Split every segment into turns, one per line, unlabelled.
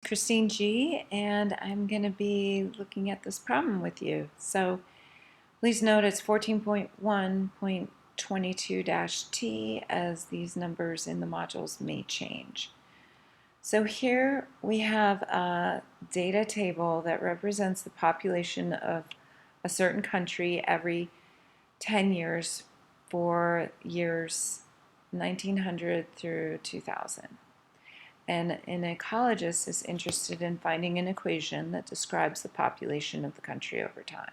Christine G, and I'm going to be looking at this problem with you. So please note it's 14.1.22-T as these numbers in the modules may change. So here we have a data table that represents the population of a certain country every 10 years for years 1900 through 2000. And an ecologist is interested in finding an equation that describes the population of the country over time.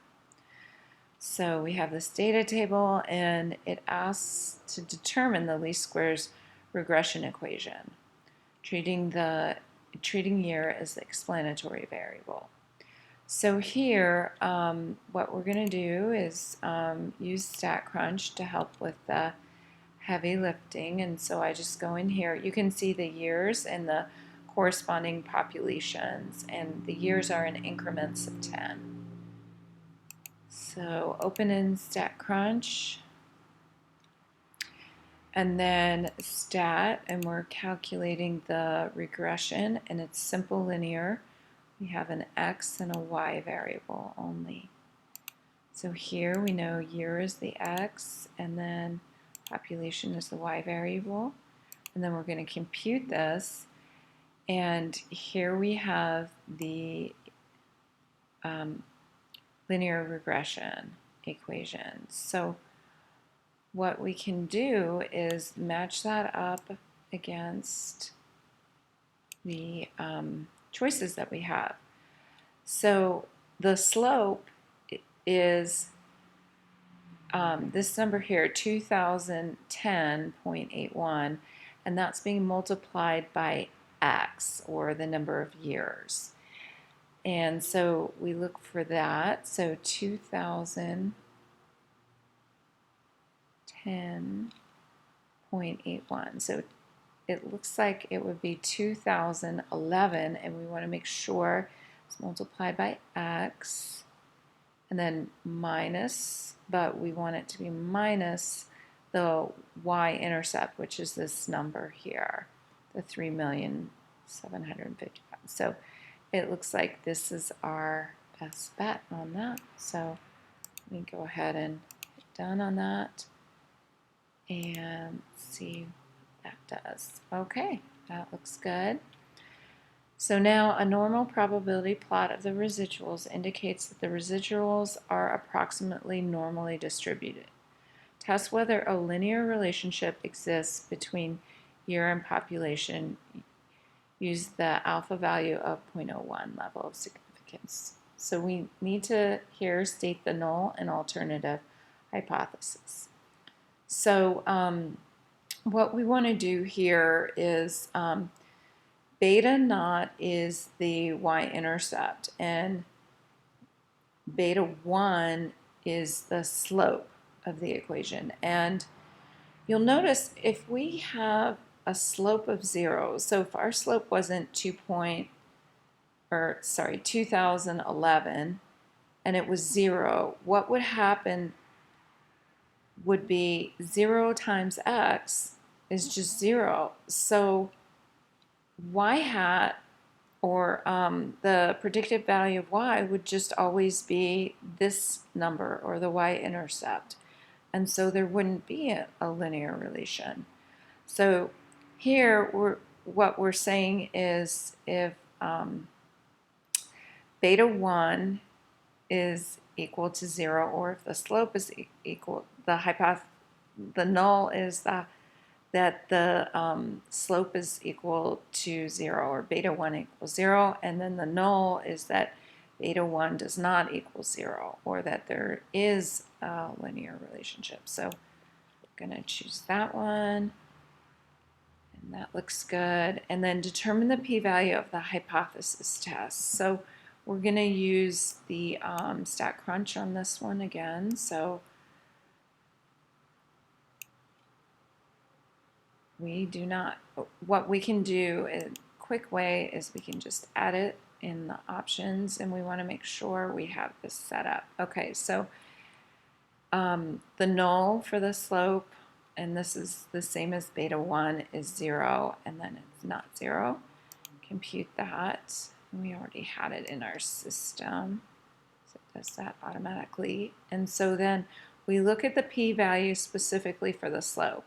So we have this data table, and it asks to determine the least squares regression equation, treating year as the explanatory variable. So here, what we're going to do is use StatCrunch to help with the heavy lifting, and so I just go in here. You can see the years and the corresponding populations, and the years are in increments of 10. So open in StatCrunch, and then stat, and we're calculating the regression, and it's simple linear. We have an x and a y variable only. So here we know year is the x, and then population is the y variable. And then we're going to compute this. And here we have the linear regression equation. So what we can do is match that up against the choices that we have. So the slope is this number here, 2010.81, and that's being multiplied by x, or the number of years. And so we look for that. So 2010.81. So it looks like it would be 2011, and we want to make sure it's multiplied by x, and then minus, but we want it to be minus the y-intercept, which is this number here, the 3,750,000. So it looks like this is our best bet on that. So let me go ahead and hit done on that and see what that does. Okay, that looks good. So now a normal probability plot of the residuals indicates that the residuals are approximately normally distributed. Test whether a linear relationship exists between year and population. Use the alpha value of 0.01 level of significance. So we need to here state the null and alternative hypothesis. So what we want to do here is beta naught is the y-intercept, and beta 1 is the slope of the equation. And you'll notice if we have a slope of 0, so if our slope wasn't 2011, and it was 0, what would happen would be 0 times x is just 0. So y hat, or the predicted value of y, would just always be this number, or the y-intercept. And so there wouldn't be a linear relation. So here, what we're saying is if beta 1 is equal to 0, or if the slope is equal, the null is that the slope is equal to 0, or beta 1 equals 0, and then the null is that beta 1 does not equal 0, or that there is a linear relationship. So I'm going to choose that one, and that looks good. And then determine the p-value of the hypothesis test. So we're going to use the StatCrunch on this one again. So we do not, what we can do in a quick way is we can just add it in the options, and we want to make sure we have this set up. Okay, so the null for the slope, and this is the same as beta 1, is 0, and then it's not 0. compute that. We already had it in our system, so it does that automatically. And so then we look at the p-value specifically for the slope,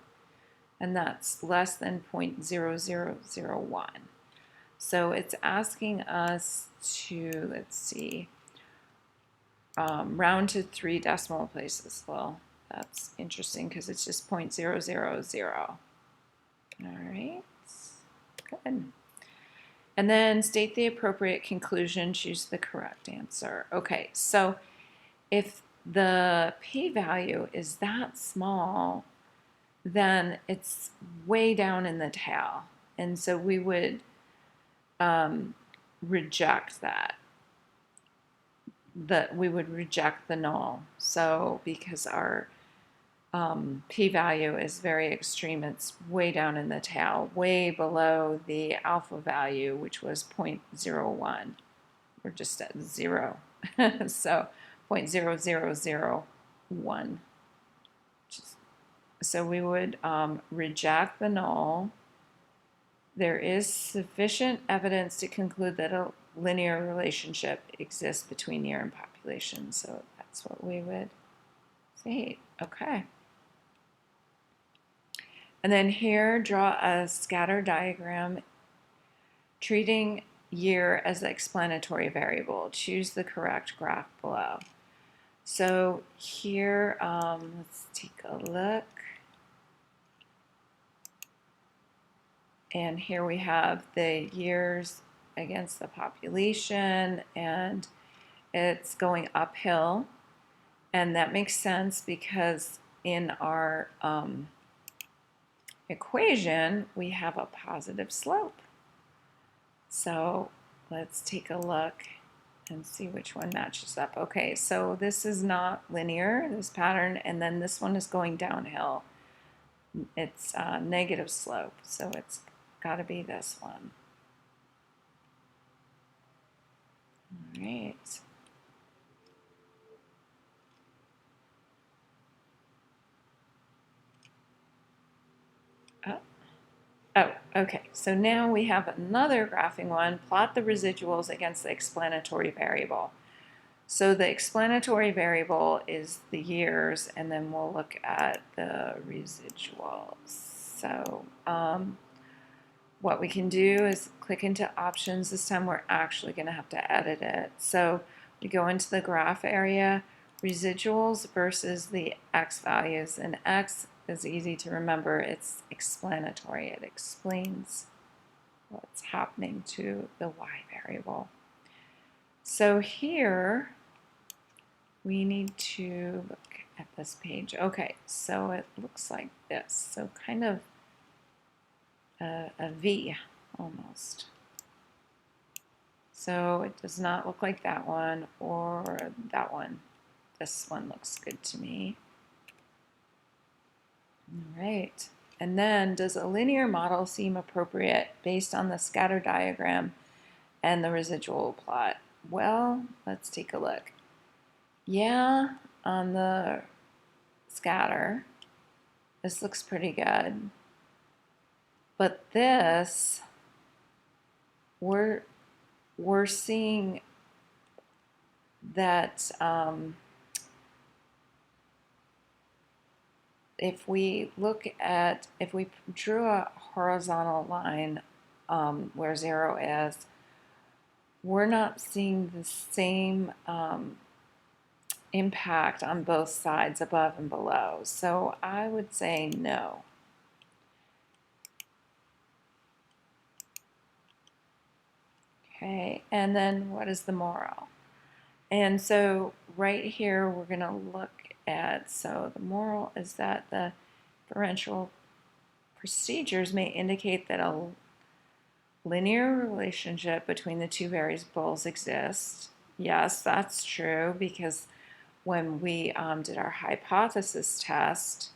and that's less than 0.0001. So it's asking us to, let's see, round to 3 decimal places. Well, that's interesting because it's just 0.000. All right, good. And then state the appropriate conclusion, choose the correct answer. Okay, so if the p-value is that small, then it's way down in the tail. And so we would reject that. We would reject the null. So because our p-value is very extreme, it's way down in the tail, way below the alpha value, which was 0.01. We're just at 0. So 0.0001. So we would reject the null. There is sufficient evidence to conclude that a linear relationship exists between year and population. So that's what we would say. Okay. And then here, draw a scatter diagram treating year as the explanatory variable. Choose the correct graph below. So here, let's take a look. And here we have the years against the population, and it's going uphill. And that makes sense because in our equation, we have a positive slope. So let's take a look and see which one matches up. Okay, so this is not linear, this pattern, and then this one is going downhill. It's a negative slope, so it's got to be this one. All right. Oh, okay. So now we have another graphing one. Plot the residuals against the explanatory variable. So the explanatory variable is the years, and then we'll look at the residuals. So what we can do is click into options. This time we're actually going to have to edit it. So we go into the graph area, residuals versus the x values, and x is easy to remember. It's explanatory. It explains what's happening to the y variable. So here we need to look at this page. Okay, so it looks like this. So kind of a V almost. So it does not look like that one or that one. This one looks good to me. All right. And then, does a linear model seem appropriate based on the scatter diagram and the residual plot? Well, let's take a look. Yeah, on the scatter, this looks pretty good. But this, we're seeing that if we drew a horizontal line where 0 is, we're not seeing the same impact on both sides, above and below. So I would say no. Okay, and then what is the moral? And so right here we're going to look at, so the moral is that the differential procedures may indicate that a linear relationship between the two variables exists. Yes, that's true, because when we did our hypothesis test,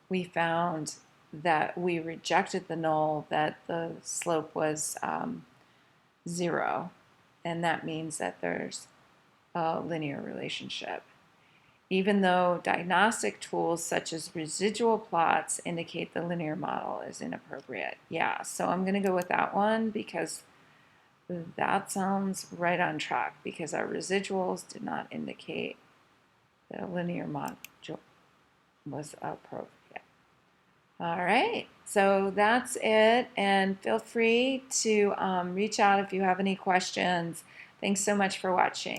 we found that we rejected the null that the slope was 0, and that means that there's a linear relationship. Even though diagnostic tools such as residual plots indicate the linear model is inappropriate. Yeah, so I'm going to go with that one because that sounds right on track because our residuals did not indicate that a linear module was appropriate. All right, so that's it, and feel free to reach out if you have any questions. Thanks so much for watching.